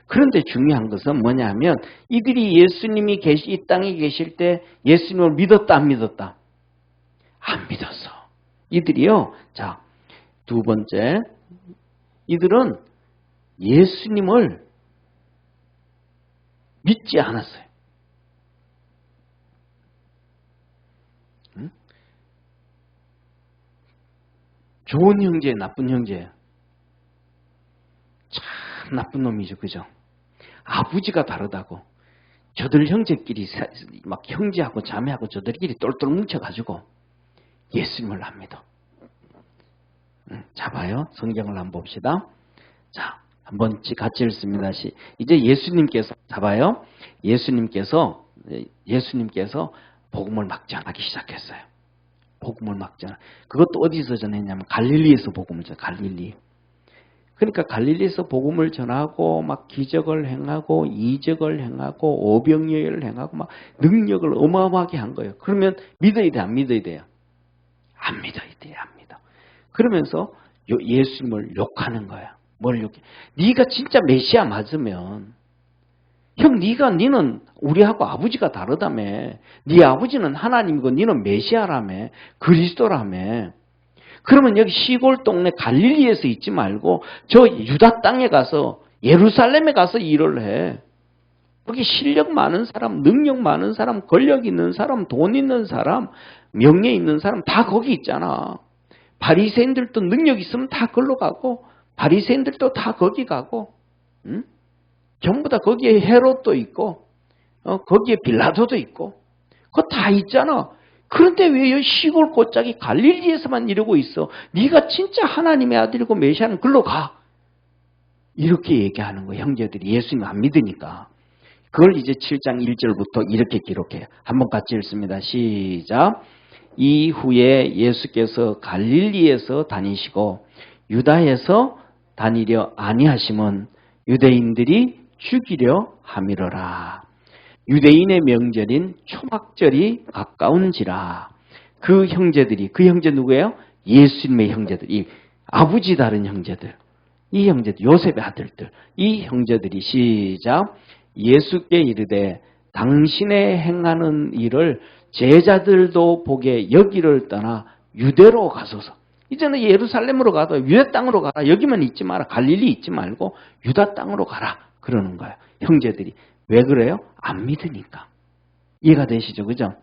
그런데 중요한 것은 뭐냐면 이들이 예수님이 이 땅에 계실 때 예수님을 믿었다, 안 믿었다? 안 믿었어. 이들이요. 자, 두 번째, 이들은 예수님을 믿지 않았어요. 응? 좋은 형제, 나쁜 형제. 참 나쁜 놈이죠. 그죠? 아버지가 다르다고. 저들 형제끼리 막 형제하고 자매하고 저들끼리 똘똘 뭉쳐가지고 예수님을 안 믿어. 자, 봐요. 성경을 한번 봅시다. 자, 한번 같이 읽습니다. 이제 예수님께서, 잡아요. 예수님께서 복음을 막 전하기 시작했어요. 복음을 막 전하. 그것도 어디서 전했냐면 갈릴리에서 복음을 전해. 갈릴리. 그러니까 갈릴리에서 복음을 전하고 막 기적을 행하고 이적을 행하고 오병이어를 행하고 막 능력을 어마어마하게 한 거예요. 그러면 믿어야 돼, 안 믿어야 돼요? 안 믿어야 돼요, 안 믿어. 그러면서 예수님을 욕하는 거야. 뭘 욕해? 네가 진짜 메시아 맞으면 형, 니는 우리하고 아버지가 다르다며. 네 아버지는 하나님이고 니는 메시아라며. 그리스도라며. 그러면 여기 시골 동네 갈릴리에서 있지 말고 저 유다 땅에 가서 예루살렘에 가서 일을 해. 거기 실력 많은 사람, 능력 많은 사람, 권력 있는 사람, 돈 있는 사람, 명예 있는 사람 다 거기 있잖아. 바리새인들도 능력 있으면 다 걸로 가고 바리새인들도 다 거기 가고 응? 전부 다 거기에 헤롯도 있고 거기에 빌라도도 있고 그거 다 있잖아. 그런데 왜 이 시골 곧자기 갈릴리에서만 이러고 있어? 네가 진짜 하나님의 아들이고 메시아는 글로 가. 이렇게 얘기하는 거예요. 형제들이 예수님 안 믿으니까. 그걸 이제 7장 1절부터 이렇게 기록해요. 한번 같이 읽습니다. 시작. 이후에 예수께서 갈릴리에서 다니시고 유다에서 다니려 아니하심은 유대인들이 죽이려 함이러라. 유대인의 명절인 초막절이 가까운지라. 그 형제들이, 그 형제 누구예요? 예수님의 형제들, 이 아버지 다른 형제들, 이 형제들, 요셉의 아들들, 이 형제들이 시작. 예수께 이르되 당신의 행하는 일을 제자들도 보게 여기를 떠나 유대로 가소서. 이제는 예루살렘으로 가도 유대 땅으로 가라. 여기만 있지 마라. 갈릴리 있지 말고 유다 땅으로 가라. 그러는 거예요. 형제들이. 왜 그래요? 안 믿으니까. 이해가 되시죠? 그죠?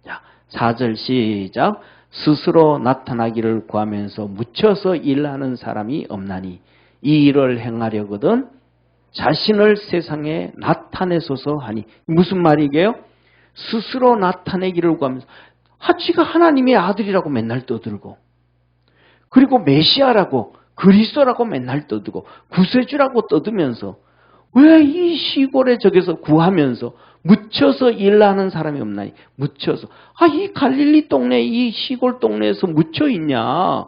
자, 4절 시작. 스스로 나타나기를 구하면서 묻혀서 일하는 사람이 없나니 이 일을 행하려거든 자신을 세상에 나타내소서 하니. 무슨 말이게요? 스스로 나타내기를 구하면서 지가 하나님의 아들이라고 맨날 떠들고 그리고 메시아라고 그리스도라고 맨날 떠들고 구세주라고 떠들면서 왜 이 시골에 저기서 구하면서 묻혀서 일하는 사람이 없나니. 묻혀서. 이 갈릴리 동네 이 시골 동네에서 묻혀 있냐.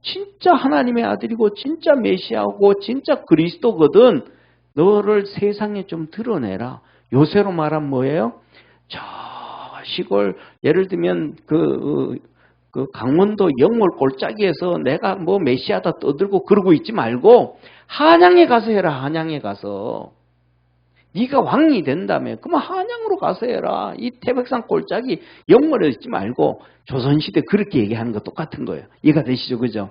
진짜 하나님의 아들이고 진짜 메시아고 진짜 그리스도거든. 너를 세상에 좀 드러내라. 요새로 말하면 뭐예요? 저 시골 예를 들면 그 강원도 영월 골짜기에서 내가 뭐 메시아다 떠들고 그러고 있지 말고 한양에 가서 해라. 한양에 가서. 네가 왕이 된다며. 그러면 한양으로 가서 해라. 이 태백산 골짜기 영월에 있지 말고 조선시대 그렇게 얘기하는 거 똑같은 거예요. 이해가 되시죠? 그죠?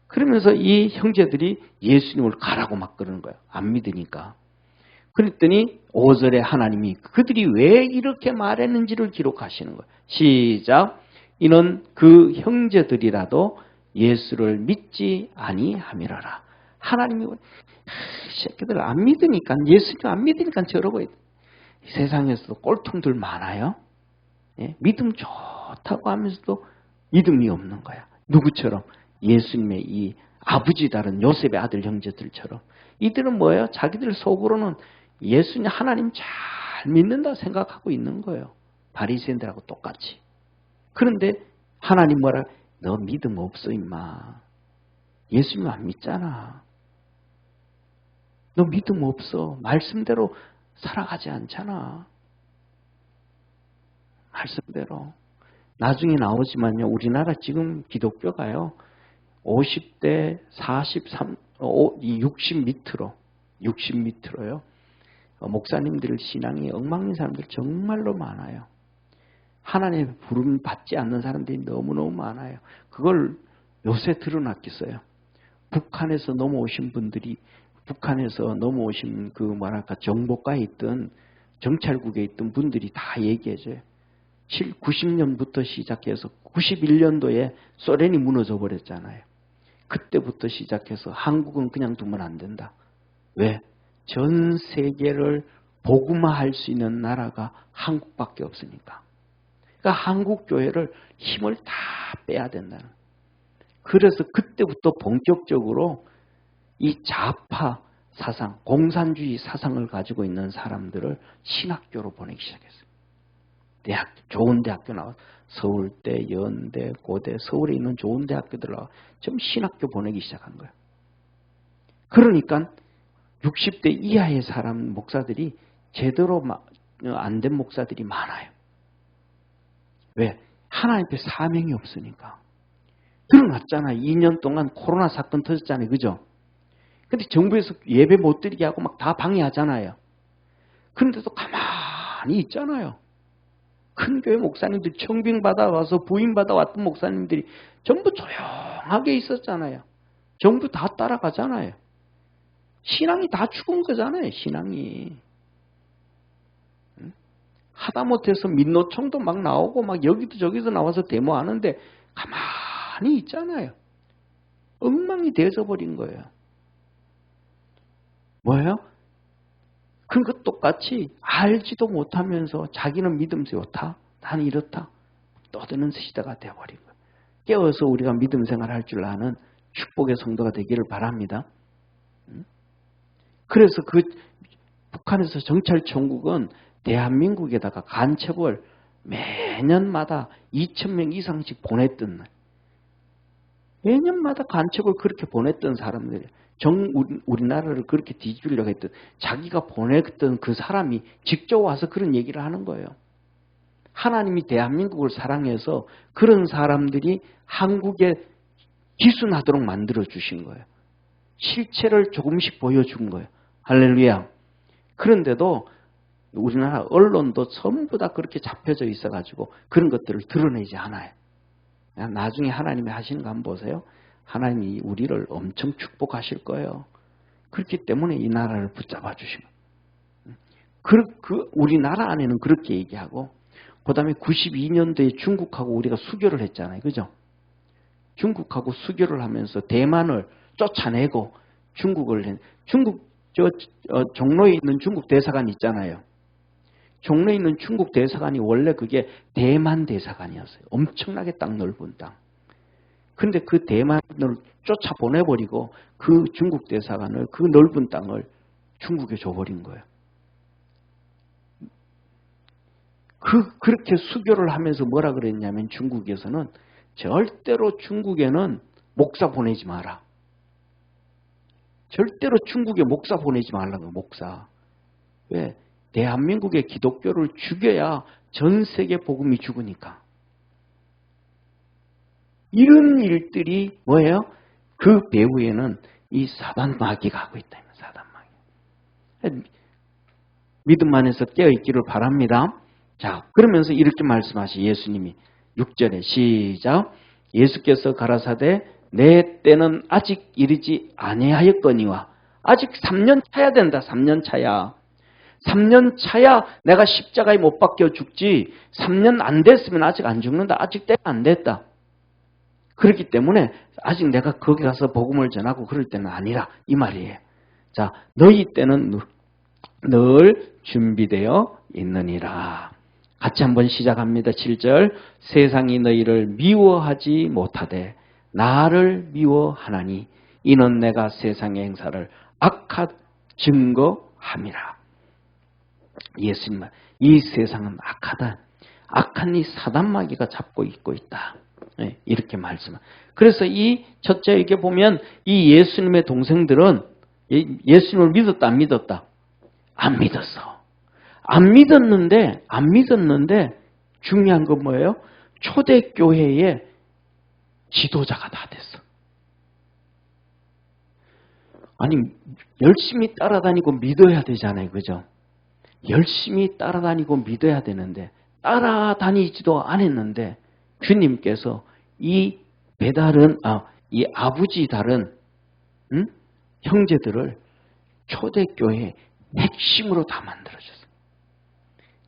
그러면서 이 형제들이 예수님을 가라고 막 그러는 거예요. 안 믿으니까. 그랬더니 5절에 하나님이 그들이 왜 이렇게 말했는지를 기록하시는 거예요. 시작. 이는 그 형제들이라도 예수를 믿지 아니함이라라. 하나님이 새끼들 안 믿으니까 예수님 안 믿으니까 저러고 있다. 세상에서도 꼴통들 많아요. 예? 믿음 좋다고 하면서도 믿음이 없는 거야. 누구처럼? 예수님의 이 아버지 다른 요셉의 아들 형제들처럼. 이들은 뭐예요? 자기들 속으로는 예수님 하나님 잘 믿는다 생각하고 있는 거예요. 바리새인들하고 똑같이. 그런데 하나님 뭐라? 너 믿음 없어 임마. 예수님 안 믿잖아. 너 믿음 없어. 말씀대로 살아가지 않잖아. 말씀대로. 나중에 나오지만요. 우리나라 지금 기독교가요. 50대 43, 60 밑으로 60밑으로요. 목사님들 신앙이 엉망인 사람들 정말로 많아요. 하나님의 부름 받지 않는 사람들이 너무너무 많아요. 그걸 요새 드러났겠어요. 북한에서 넘어오신 분들이 북한에서 넘어오신 그 뭐랄까 정보과에 있던 정찰국에 있던 분들이 다 얘기해줘요. 90년부터 시작해서 91년도에 소련이 무너져 버렸잖아요. 그때부터 시작해서 한국은 그냥 두면 안 된다. 왜? 전 세계를 복음화할 수 있는 나라가 한국밖에 없으니까. 그러니까 한국 교회를 힘을 다 빼야 된다는. 그래서 그때부터 본격적으로 이 좌파 사상, 공산주의 사상을 가지고 있는 사람들을 신학교로 보내기 시작했어요. 좋은 대학교 나와서 서울대, 연대, 고대, 서울에 있는 좋은 대학교들 나와서 좀 신학교 보내기 시작한 거예요. 그러니까 60대 이하의 사람 목사들이 제대로 안 된 목사들이 많아요. 왜? 하나님 앞에 사명이 없으니까. 드러났잖아요. 2년 동안 코로나 사건 터졌잖아요. 그죠? 근데 정부에서 예배 못 드리게 하고 막 다 방해하잖아요. 그런데도 가만히 있잖아요. 큰 교회 목사님들 청빙 받아와서 부임 받아왔던 목사님들이 전부 조용하게 있었잖아요. 전부 다 따라가잖아요. 신앙이 다 죽은 거잖아요. 신앙이. 하다못해서 민노총도 막 나오고 막 여기도 저기도 나와서 데모하는데 가만히 있잖아요. 엉망이 되어져 버린 거예요. 뭐예요? 그러니까 똑같이 알지도 못하면서 자기는 믿음 세웠다. 나는 이렇다. 떠드는 시대가 되어버린 거예요. 깨어서 우리가 믿음 생활을 할 줄 아는 축복의 성도가 되기를 바랍니다. 그래서 그 북한에서 정찰총국은 대한민국에다가 간첩을 매년마다 2,000명 이상씩 보냈던 날. 매년마다 간첩을 그렇게 보냈던 사람들이 우리나라를 그렇게 뒤집으려고 했던 자기가 보냈던 그 사람이 직접 와서 그런 얘기를 하는 거예요. 하나님이 대한민국을 사랑해서 그런 사람들이 한국에 기순하도록 만들어 주신 거예요. 실체를 조금씩 보여준 거예요. 할렐루야. 그런데도 우리나라 언론도 전부 다 그렇게 잡혀져 있어가지고 그런 것들을 드러내지 않아요. 나중에 하나님이 하시는 거 한번 보세요. 하나님이 우리를 엄청 축복하실 거예요. 그렇기 때문에 이 나라를 붙잡아 주신 거예요. 우리나라 안에는 그렇게 얘기하고 그 다음에 92년도에 중국하고 우리가 수교를 했잖아요. 그죠? 중국하고 수교를 하면서 대만을 쫓아내고 중국 종로에 있는 중국 대사관 있잖아요. 종로에 있는 중국 대사관이 원래 그게 대만 대사관이었어요. 엄청나게 땅 넓은 땅. 그런데 그 대만을 쫓아보내버리고 그 중국 대사관을 그 넓은 땅을 중국에 줘버린 거예요. 그렇게 수교를 하면서 뭐라 그랬냐면 중국에서는 절대로 중국에는 목사 보내지 마라. 절대로 중국에 목사 보내지 말라고. 목사. 왜? 대한민국의 기독교를 죽여야 전 세계 복음이 죽으니까. 이런 일들이 뭐예요? 그 배후에는 이 사단 마귀가 하고 있다. 사단 마귀. 믿음 안에서 깨어있기를 바랍니다. 자, 그러면서 이렇게 말씀하시 예수님이 6절에 시작. 예수께서 가라사대 내 때는 아직 이르지 아니하였거니와. 아직 3년 차야 된다. 3년 차야. 3년 차야 내가 십자가에 못 박혀 죽지. 3년 안 됐으면 아직 안 죽는다. 아직 때가 안 됐다. 그렇기 때문에 아직 내가 거기 가서 복음을 전하고 그럴 때는 아니라 이 말이에요. 자, 너희 때는 늘 준비되어 있느니라. 같이 한번 시작합니다. 7절. 세상이 너희를 미워하지 못하되 나를 미워하나니 이는 내가 세상의 행사를 악하 증거함이라. 예수님, 이 세상은 악하다. 악한 이 사단 마귀가 잡고 있고 있다. 네, 이렇게 말씀합니다. 그래서 이 첫째에게 보면 이 예수님의 동생들은 예수님을 믿었다 안 믿었다? 안 믿었어. 안 믿었는데 중요한 건 뭐예요? 초대교회의 지도자가 다 됐어. 아니 열심히 따라다니고 믿어야 되잖아요. 그죠? 열심히 따라다니고 믿어야 되는데 따라다니지도 않았는데 주님께서 이 이 아버지 다른 형제들을 초대교회의 핵심으로 다 만들어줬어요.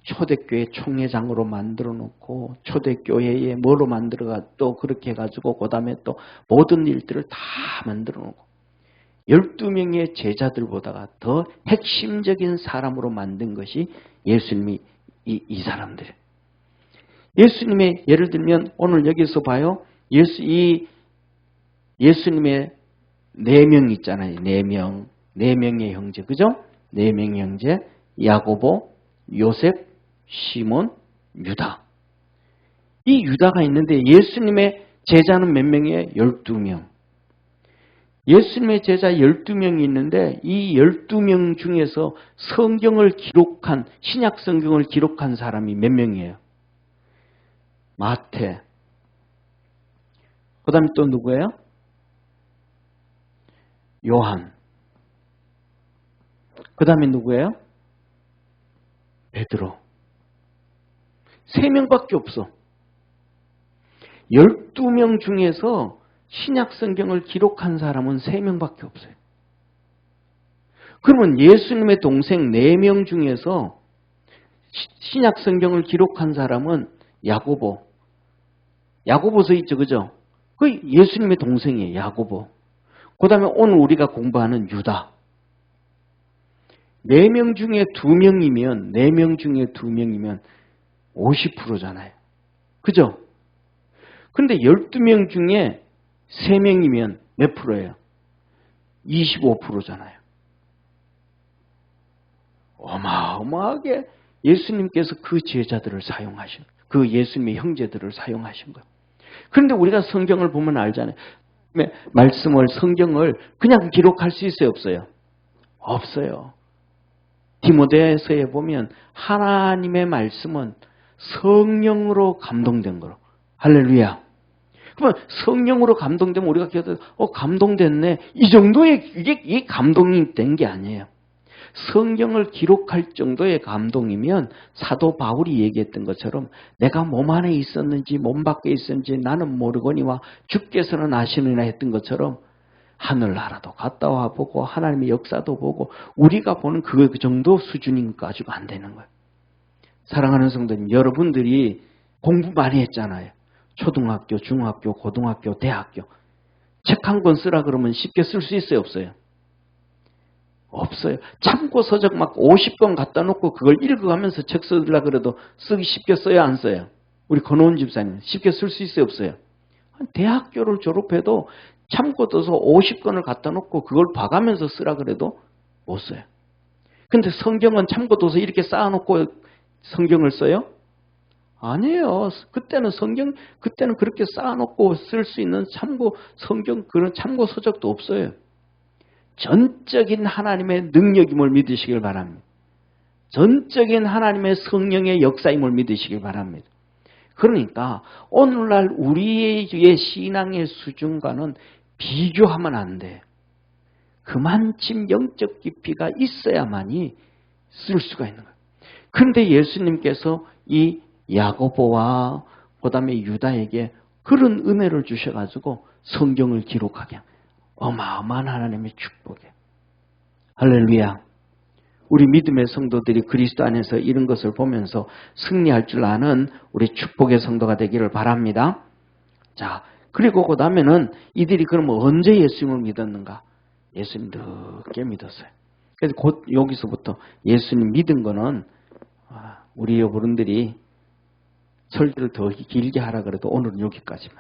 초대교회 총회장으로 만들어 놓고 초대교회에 뭐로 만들어가 또 그렇게 해가지고 그 다음에 또 모든 일들을 다 만들어 놓고 12명의 제자들보다가 더 핵심적인 사람으로 만든 것이 예수님이 이 사람들이에요. 예수님의 예를 들면 오늘 여기서 봐요. 예수님의 4명 있잖아요. 4명. 4명의 형제. 그죠? 4명의 형제. 야고보, 요셉, 시몬, 유다. 이 유다가 있는데 예수님의 제자는 몇 명이에요? 12명. 예수님의 제자 12명이 있는데 이 12명 중에서 신약 성경을 기록한 사람이 몇 명이에요? 마태. 그 다음에 또 누구예요? 요한. 그 다음에 누구예요? 베드로. 3명밖에 없어. 12명 중에서 신약 성경을 기록한 사람은 3명밖에 없어요. 그러면 예수님의 동생 4명 중에서 신약 성경을 기록한 사람은 야고보. 야고보서 있죠, 그죠? 그 예수님의 동생이에요, 야고보. 그 다음에 오늘 우리가 공부하는 유다. 4명 중에 2명이면, 4명 중에 2명이면 50%잖아요. 그죠? 근데 12명 중에 3명이면 몇 프로예요? 25%잖아요. 어마어마하게 예수님께서 그 제자들을 사용하신, 그 예수님의 형제들을 사용하신 거예요. 그런데 우리가 성경을 보면 알잖아요. 말씀을, 성경을 그냥 기록할 수 있어요, 없어요? 없어요. 디모데서에 보면 하나님의 말씀은 성령으로 감동된 거로. 할렐루야. 그러면 성령으로 감동되면 우리가 기도해도 감동됐네. 이 정도의 이게 감동이 된 게 아니에요. 성경을 기록할 정도의 감동이면 사도 바울이 얘기했던 것처럼 내가 몸 안에 있었는지 몸 밖에 있었는지 나는 모르거니와 주께서는 아시느니라 했던 것처럼 하늘나라도 갔다 와 보고 하나님의 역사도 보고 우리가 보는 그 정도 수준인 거 가지고 안 되는 거예요. 사랑하는 성도님, 여러분들이 공부 많이 했잖아요. 초등학교, 중학교, 고등학교, 대학교. 책 한 권 쓰라 그러면 쉽게 쓸 수 있어요, 없어요? 없어요. 참고 서적 막 50권 갖다 놓고 그걸 읽어가면서 책 쓰려고 그래도 쓰기 쉽게 써요, 안 써요? 우리 권호원 집사님 쉽게 쓸 수 있어요, 없어요? 대학교를 졸업해도 참고 떠서 50권을 갖다 놓고 그걸 봐가면서 쓰라 그래도 못 써요. 근데 성경은 참고 떠서 이렇게 쌓아놓고 성경을 써요? 아니에요. 그때는 그렇게 쌓아놓고 쓸 수 있는 참고 성경, 그런 참고 서적도 없어요. 전적인 하나님의 능력임을 믿으시길 바랍니다. 전적인 하나님의 성령의 역사임을 믿으시길 바랍니다. 그러니까 오늘날 우리의 신앙의 수준과는 비교하면 안 돼. 그만큼 영적 깊이가 있어야만이 쓸 수가 있는 거예요. 그런데 예수님께서 이 야고보와 그 다음에 유다에게 그런 은혜를 주셔가지고 성경을 기록하게 어마어마한 하나님의 축복이에요. 할렐루야. 우리 믿음의 성도들이 그리스도 안에서 이런 것을 보면서 승리할 줄 아는 우리 축복의 성도가 되기를 바랍니다. 자, 그리고 그 다음에는 이들이 그러면 언제 예수님을 믿었는가? 예수님 늦게 믿었어요. 그래서 곧 여기서부터 예수님 믿은 거는 우리 여러분들이 설교를 더 길게 하라 그래도 오늘은 여기까지만.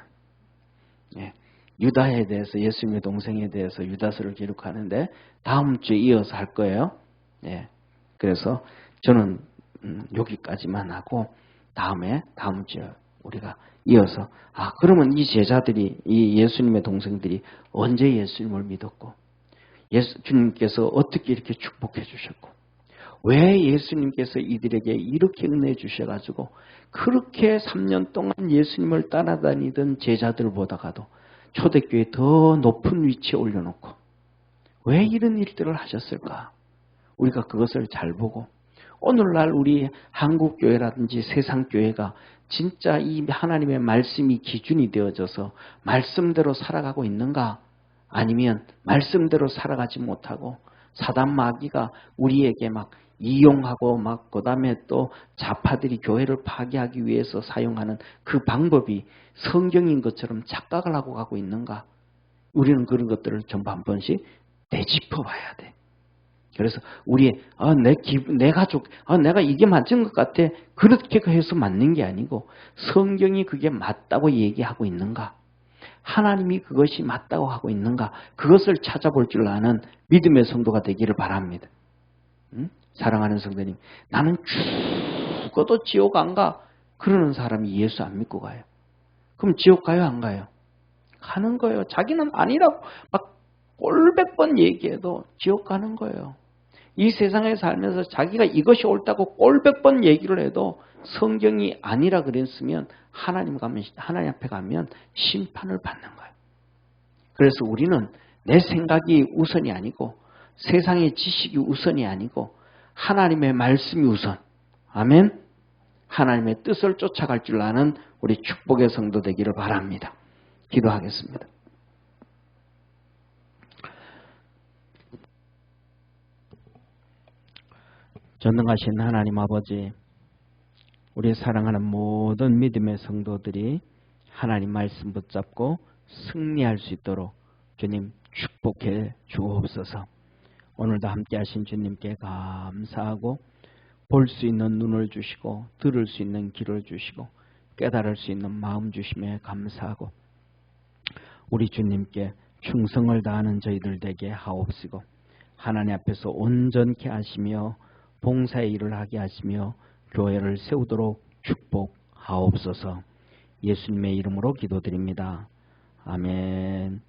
예. 유다에 대해서 예수님의 동생에 대해서 유다서를 기록하는데 다음 주에 이어서 할 거예요. 예. 그래서 저는 여기까지만 하고 다음 주에 우리가 이어서 그러면 이 제자들이 이 예수님의 동생들이 언제 예수님을 믿었고 주님께서 어떻게 이렇게 축복해 주셨고 왜 예수님께서 이들에게 이렇게 은혜 주셔가지고 그렇게 3년 동안 예수님을 따라다니던 제자들보다가도 초대교회에 더 높은 위치에 올려놓고 왜 이런 일들을 하셨을까? 우리가 그것을 잘 보고 오늘날 우리 한국교회라든지 세상교회가 진짜 이 하나님의 말씀이 기준이 되어져서 말씀대로 살아가고 있는가? 아니면 말씀대로 살아가지 못하고 사단 마귀가 우리에게 막 이용하고 막 그다음에 또 좌파들이 교회를 파괴하기 위해서 사용하는 그 방법이 성경인 것처럼 착각을 하고 가고 있는가? 우리는 그런 것들을 전부 한 번씩 되짚어 봐야 돼. 그래서 우리의 내가 이게 맞은 것 같아. 그렇게 해서 맞는 게 아니고 성경이 그게 맞다고 얘기하고 있는가? 하나님이 그것이 맞다고 하고 있는가? 그것을 찾아볼 줄 아는 믿음의 성도가 되기를 바랍니다. 사랑하는 성도님, 나는 죽어도 지옥 안 가. 그러는 사람이 예수 안 믿고 가요. 그럼 지옥 가요, 안 가요? 가는 거예요. 자기는 아니라고 막 꼴백 번 얘기해도 지옥 가는 거예요. 이 세상에 살면서 자기가 이것이 옳다고 꼴백 번 얘기를 해도 성경이 아니라 그랬으면 하나님 앞에 가면 심판을 받는 거예요. 그래서 우리는 내 생각이 우선이 아니고 세상의 지식이 우선이 아니고 하나님의 말씀이 우선. 아멘. 하나님의 뜻을 쫓아갈 줄 아는 우리 축복의 성도 되기를 바랍니다. 기도하겠습니다. 전능하신 하나님 아버지, 우리 사랑하는 모든 믿음의 성도들이 하나님 말씀 붙잡고 승리할 수 있도록 주님 축복해 주옵소서. 오늘도 함께 하신 주님께 감사하고 볼 수 있는 눈을 주시고 들을 수 있는 귀를 주시고 깨달을 수 있는 마음 주심에 감사하고 우리 주님께 충성을 다하는 저희들 되게 하옵시고 하나님 앞에서 온전케 하시며 봉사의 일을 하게 하시며 교회를 세우도록 축복하옵소서. 예수님의 이름으로 기도드립니다. 아멘.